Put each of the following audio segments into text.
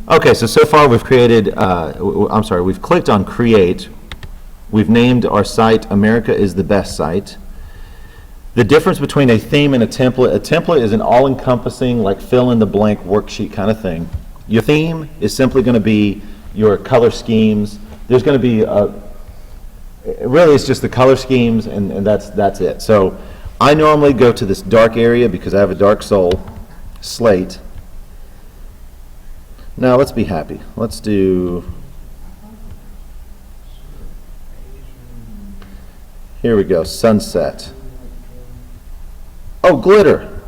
Okay, so far we've created, we've clicked on Create. We've named our site America is the Best Site. The difference between a theme and a template is an all-encompassing, like fill-in-the-blank worksheet kind of thing. Your theme is simply going to be your color schemes. There's going to be, really it's just the color schemes, and that's it. So I normally go to this dark area because I have a dark soul, slate. Now let's be happy. Let's do, here we go, sunset. Oh, glitter.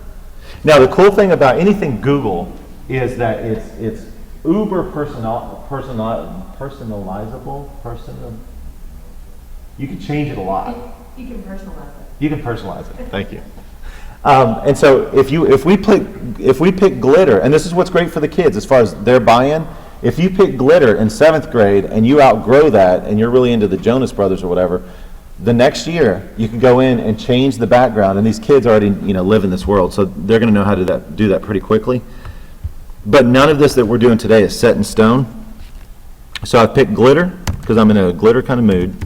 Now the cool thing about anything Google is that it's uber personalizable. You can change it a lot. You can personalize it. You can personalize it. Thank you. And so if we pick glitter, and this is what's great for the kids as far as their buy-in, if you pick glitter in 7th grade and you outgrow that and you're really into the Jonas Brothers or whatever, the next year you can go in and change the background, and these kids already live in this world, so they're going to know how to do that pretty quickly. But none of this that we're doing today is set in stone. So I've picked glitter because I'm in a glitter kind of mood.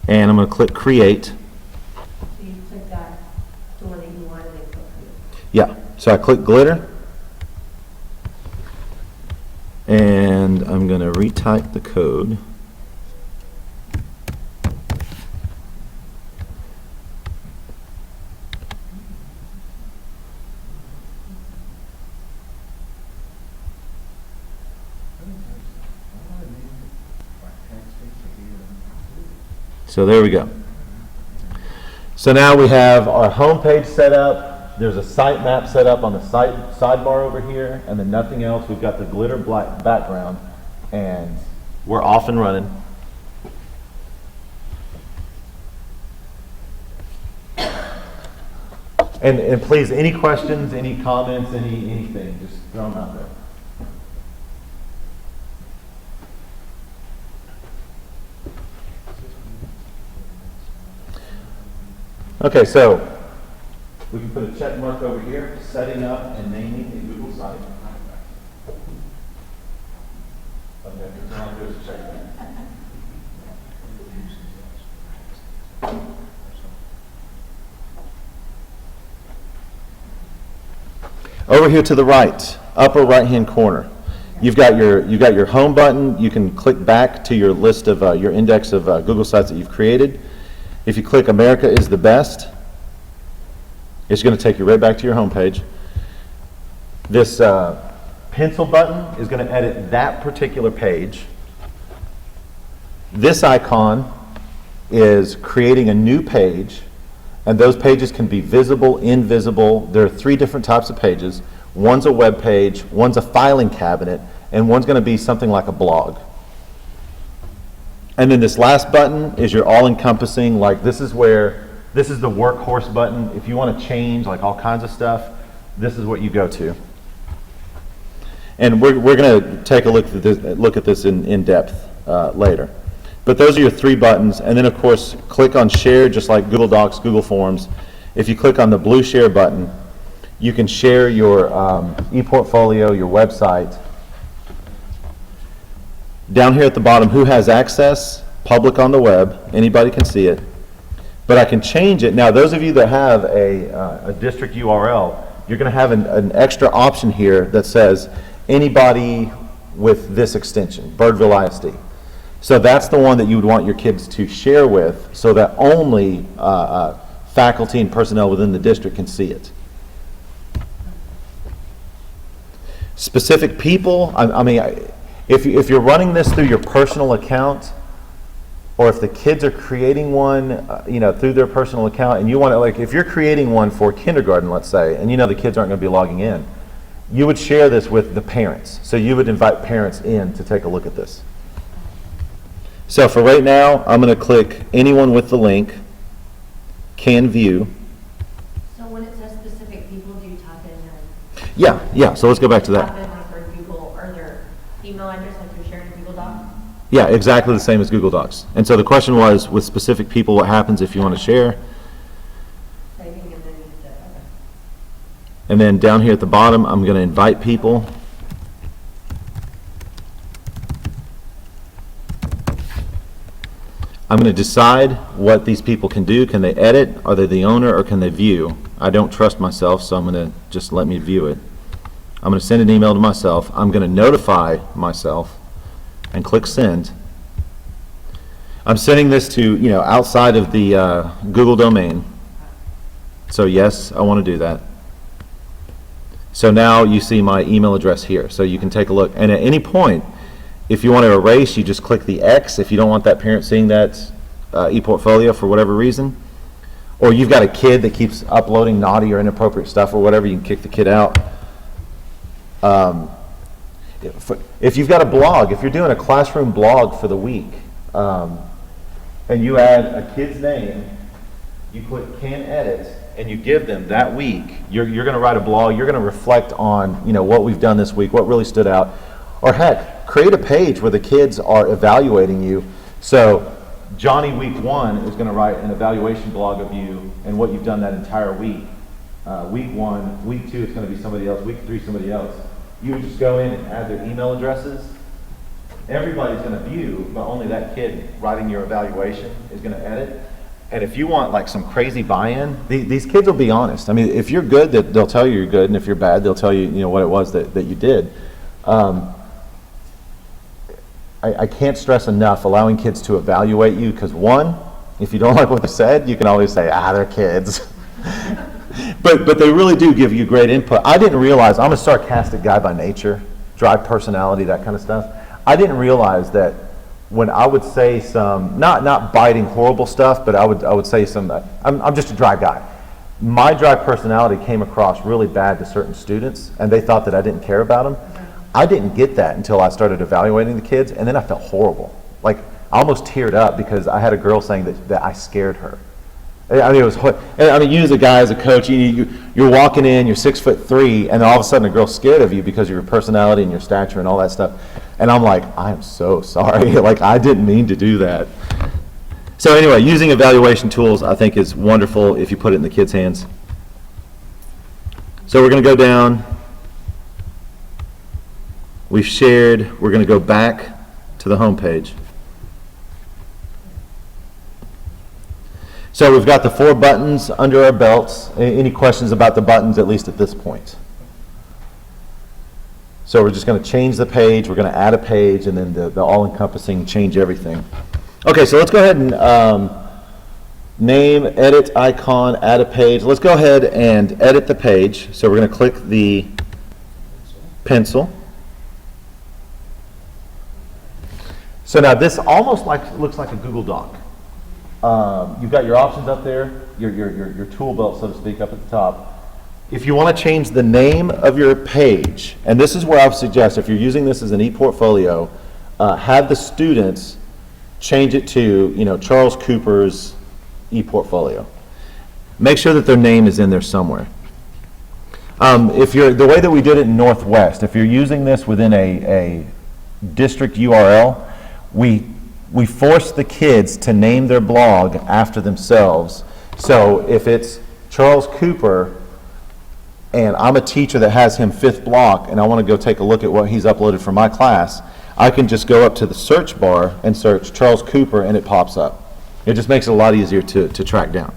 And I'm going to click Create. Yeah, so I click glitter, and I'm going to retype the code. So there we go. So now we have our home page set up. There's a site map set up on the sidebar over here, and then nothing else. We've got the glitter black background, and we're off and running. And please, any questions, any comments, anything, just throw them out there. Okay, so we can put a check mark over here, setting up and naming a Google site. Okay, now there's a check mark. Over here to the right, upper right-hand corner, you've got your home button. You can click back to your list of your index of Google sites that you've created. If you click America is the Best, it's going to take you right back to your home page. This pencil button is going to edit that particular page. This icon is creating a new page, and those pages can be visible, invisible. There are 3 different types of pages. One's a web page, one's a filing cabinet, and one's going to be something like a blog. And then this last button is your all-encompassing, like this is the workhorse button. If you want to change like all kinds of stuff, this is what you go to. And we're going to take a look at this in depth later. But those are your 3 buttons, and then of course click on Share, just like Google Docs, Google Forms. If you click on the blue Share button, you can share your ePortfolio, your website. Down here at the bottom, who has access? Public on the web. Anybody can see it. But I can change it. Now, those of you that have a district URL, you're going to have an extra option here that says anybody with this extension, Birdville ISD. So that's the one that you would want your kids to share with, so that only faculty and personnel within the district can see it. Specific people, if you're running this through your personal account, or if the kids are creating one, through their personal account, and you want to, like, if you're creating one for kindergarten, let's say, and the kids aren't going to be logging in, you would share this with the parents. So you would invite parents in to take a look at this. So for right now, I'm going to click anyone with the link, can view. So when it says specific people, do you type in Yeah. So let's go back to that. type in like for Google, or their email address like you're sharing Google Docs? Yeah, exactly the same as Google Docs. And so the question was, with specific people, what happens if you want to share? Saving and then you say, okay. And then down here at the bottom, I'm going to invite people. I'm going to decide what these people can do. Can they edit? Are they the owner, or can they view? I don't trust myself, so I'm going to just let me view it. I'm going to send an email to myself. I'm going to notify myself and click send. I'm sending this to, outside of the Google domain. So yes, I want to do that. So now you see my email address here. So you can take a look. And at any point, if you want to erase, you just click the X if you don't want that parent seeing that ePortfolio for whatever reason. Or you've got a kid that keeps uploading naughty or inappropriate stuff or whatever, you can kick the kid out. If you've got a blog, if you're doing a classroom blog for the week, and you add a kid's name, you click can edit, and you give them that week, you're going to write a blog, you're going to reflect on what we've done this week, what really stood out. Or heck, create a page where the kids are evaluating you. So Johnny week 1 is going to write an evaluation blog of you and what you've done that entire week. Week 1, week 2 is going to be somebody else, week 3 somebody else. You would just go in and add their email addresses. Everybody's going to view, but only that kid writing your evaluation is going to edit. And if you want like some crazy buy-in, these kids will be honest. I mean, if you're good, they'll tell you you're good, and if you're bad, they'll tell you what it was that you did. I can't stress enough allowing kids to evaluate you, because one, if you don't like what they said, you can always say, they're kids. But they really do give you great input. I didn't realize, I'm a sarcastic guy by nature, dry personality, that kind of stuff. I didn't realize that when I would say some, not biting horrible stuff, but I would say some, I'm just a dry guy. My dry personality came across really bad to certain students, and they thought that I didn't care about them. I didn't get that until I started evaluating the kids, and then I felt horrible. Like, I almost teared up because I had a girl saying that I scared her. I mean, you as a guy, as a coach, you're walking in, you're 6'3", and all of a sudden a girl's scared of you because of your personality and your stature and all that stuff. And I'm like, I am so sorry. Like, I didn't mean to do that. So anyway, using evaluation tools, I think, is wonderful if you put it in the kids' hands. So we're going to go down. We've shared. We're going to go back to the home page. So we've got the 4 buttons under our belts. Any questions about the buttons, at least at this point? So we're just going to change the page. We're going to add a page, and then the all-encompassing change everything. Okay, so let's go ahead and name, edit, icon, add a page. Let's go ahead and edit the page. So we're going to click the pencil. So now this almost looks like a Google Doc. You've got your options up there, your tool belt, so to speak, up at the top. If you want to change the name of your page, and this is where I would suggest, if you're using this as an ePortfolio, have the students change it to, Charles Cooper's ePortfolio. Make sure that their name is in there somewhere. The way that we did it in Northwest, if you're using this within a district URL, we force the kids to name their blog after themselves. So if it's Charles Cooper, and I'm a teacher that has him 5th block, and I want to go take a look at what he's uploaded for my class, I can just go up to the search bar and search Charles Cooper, and it pops up. It just makes it a lot easier to track down.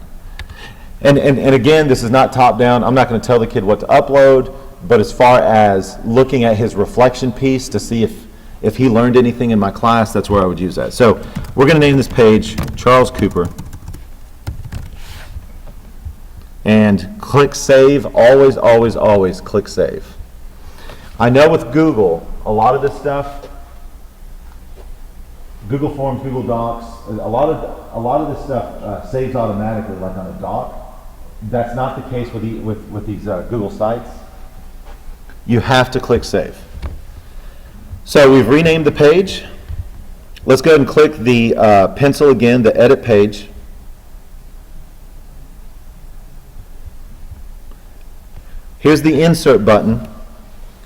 And again, this is not top down. I'm not going to tell the kid what to upload, but as far as looking at his reflection piece to see if he learned anything in my class, that's where I would use that. So we're going to name this page Charles Cooper. And click save. Always, always, always click save. I know with Google, a lot of this stuff, Google Forms, Google Docs, a lot of this stuff saves automatically, like on a doc. That's not the case with these Google sites. You have to click save. So we've renamed the page. Let's go ahead and click the pencil again, the edit page. Here's the insert button,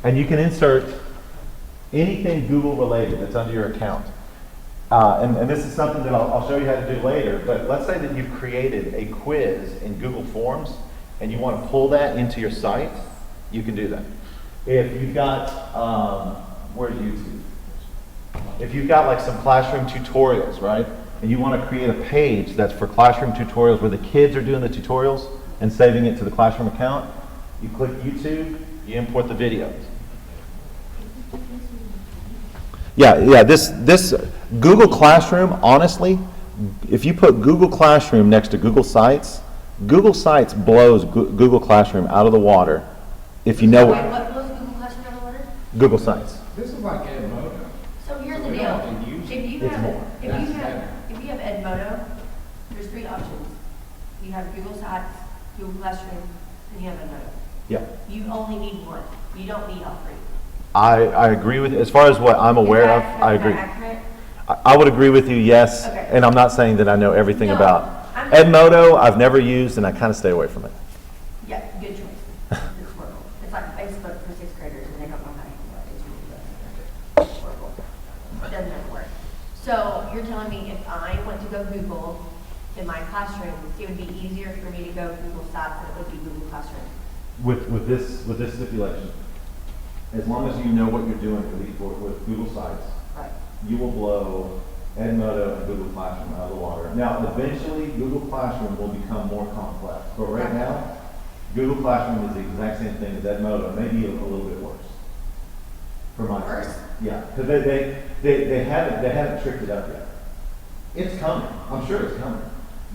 and you can insert anything Google related that's under your account. And this is something that I'll show you how to do later, but let's say that you've created a quiz in Google Forms and you want to pull that into your site. you can do that. If you've got, where's YouTube? If you've got like some classroom tutorials, right? And you want to create a page that's for classroom tutorials where the kids are doing the tutorials and saving it to the classroom account, you click YouTube, you import the videos. Yeah, this Google Classroom, honestly, if you put Google Classroom next to Google Sites blows Google Classroom out of the water if you know Wait, what blows Google Classroom out of the water? Google Sites. This is like Edmodo. So here's the We deal. don't have to use it. If you have Edmodo, there's 3 options. You have Google Sites, Google Classroom, and you have Edmodo. Yeah. You only need one. You don't need all 3. I agree with, as far as what I'm aware of, I agree. Is that accurate? I would agree with you, yes, Okay. and I'm not saying that I know everything No, about. I'm- Edmodo, I've never used, and I kind of stay away from it. Yeah, good choice. It's horrible. It's like Facebook for 6th graders and they don't know how to use it. It's really bad. It's horrible. It doesn't ever work. So you're telling me if I went to go Google in my classroom, it would be easier for me to go Google Sites than it would be Google Classroom? With this stipulation, as long as you know what you're doing with Google Sites, Right. you will blow Edmodo and Google Classroom out of the water. Now, eventually, Google Classroom will become more complex, but right now, Google Classroom is the exact same thing as Edmodo, maybe a little bit worse. For my Worse? Yeah, because they haven't tricked it up yet. It's coming. I'm sure it's coming.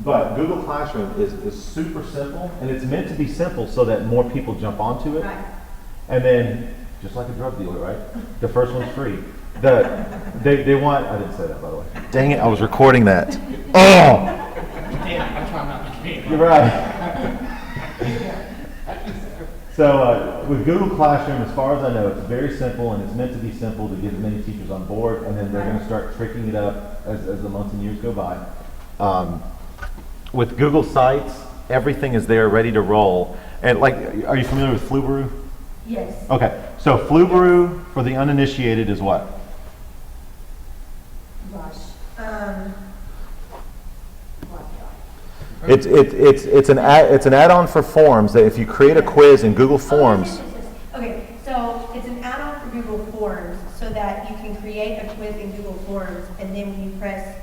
But Google Classroom is super simple, and it's meant to be simple so that more people jump onto it. Right. And then, just like a drug dealer, right? The first one's free. They want, I didn't say that, by the way. Dang it, I was recording that. Oh! Yeah, I try not to be. You're right. So with Google Classroom, as far as I know, it's very simple, and it's meant to be simple to get as many teachers on board, and then they're going to start tricking it up as the months and years go by. With Google Sites, everything is there ready to roll. And like, are you familiar with Flubaroo? Yes. Okay, so Flubaroo for the uninitiated is what? Gosh. It's an add-on for Forms that if you create a quiz in Google Forms. Oh, yes. Okay, so it's an add-on for Google Forms so that you can create a quiz in Google Forms, and then when you press,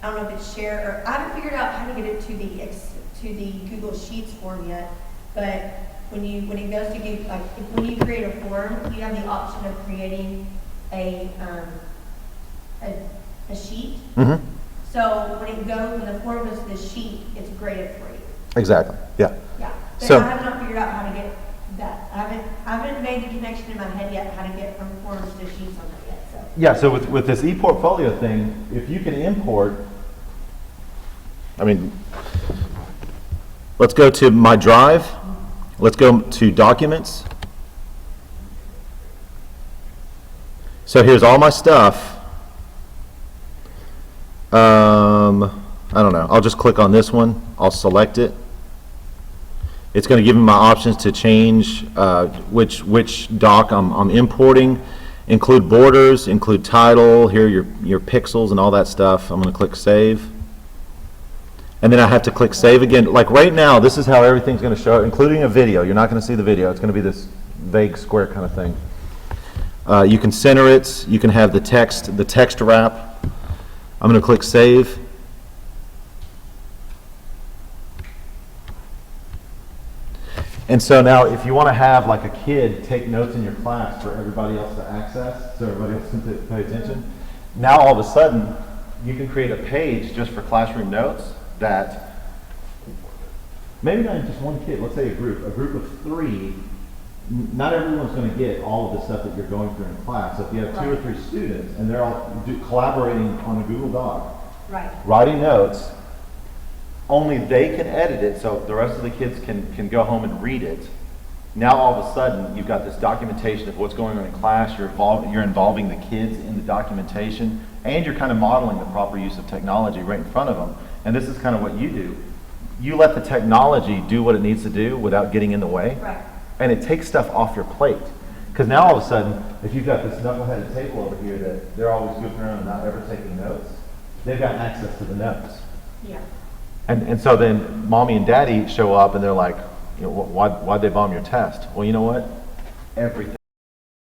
I don't know if it's share or I haven't figured out how to get it to the Google Sheets form yet, but when it goes to Google, like when you create a form, you have the option of creating a sheet. Mm-hmm. So when the form goes to the sheet, it's graded for you. Exactly. Yeah. Yeah. But So- I have not figured out how to get that. I haven't made the connection in my head yet how to get from forms to sheets on that yet. So. Yeah. So with this ePortfolio thing, if you can import, I mean, let's go to my drive. Let's go to Documents. So here's all my stuff. I don't know. I'll just click on this one. I'll select it. It's going to give me my options to change which doc I'm importing. Include borders, include title. Here are your pixels and all that stuff. I'm going to click Save. And then I have to click Save again. Like right now, this is how everything's going to show, including a video. You're not going to see the video. It's going to be this vague square kind of thing. You can center it. You can have the text wrap. I'm going to click Save. And so now if you want to have like a kid take notes in your class for everybody else to access, so everybody else can pay attention, now all of a sudden you can create a page just for classroom notes that maybe not just one kid, let's say a group of 3, not everyone's going to get all of the stuff that you're going through in class. So if you have 2 or 3 students and they're all collaborating on a Google Doc, Right. writing notes, only they can edit it, so the rest of the kids can go home and read it. Now all of a sudden, you've got this documentation of what's going on in class, you're involving the kids in the documentation, and you're kind of modeling the proper use of technology right in front of them. And this is kind of what you do. You let the technology do what it needs to do without getting in the way, Right. and it takes stuff off your plate. Because now all of a sudden, if you've got this knuckleheaded table over here that they're always goofing around and not ever taking notes, they've got access to the notes. Yeah. And so then mommy and daddy show up and they're like, you know, why'd they bomb your test? Well, you know what? everything.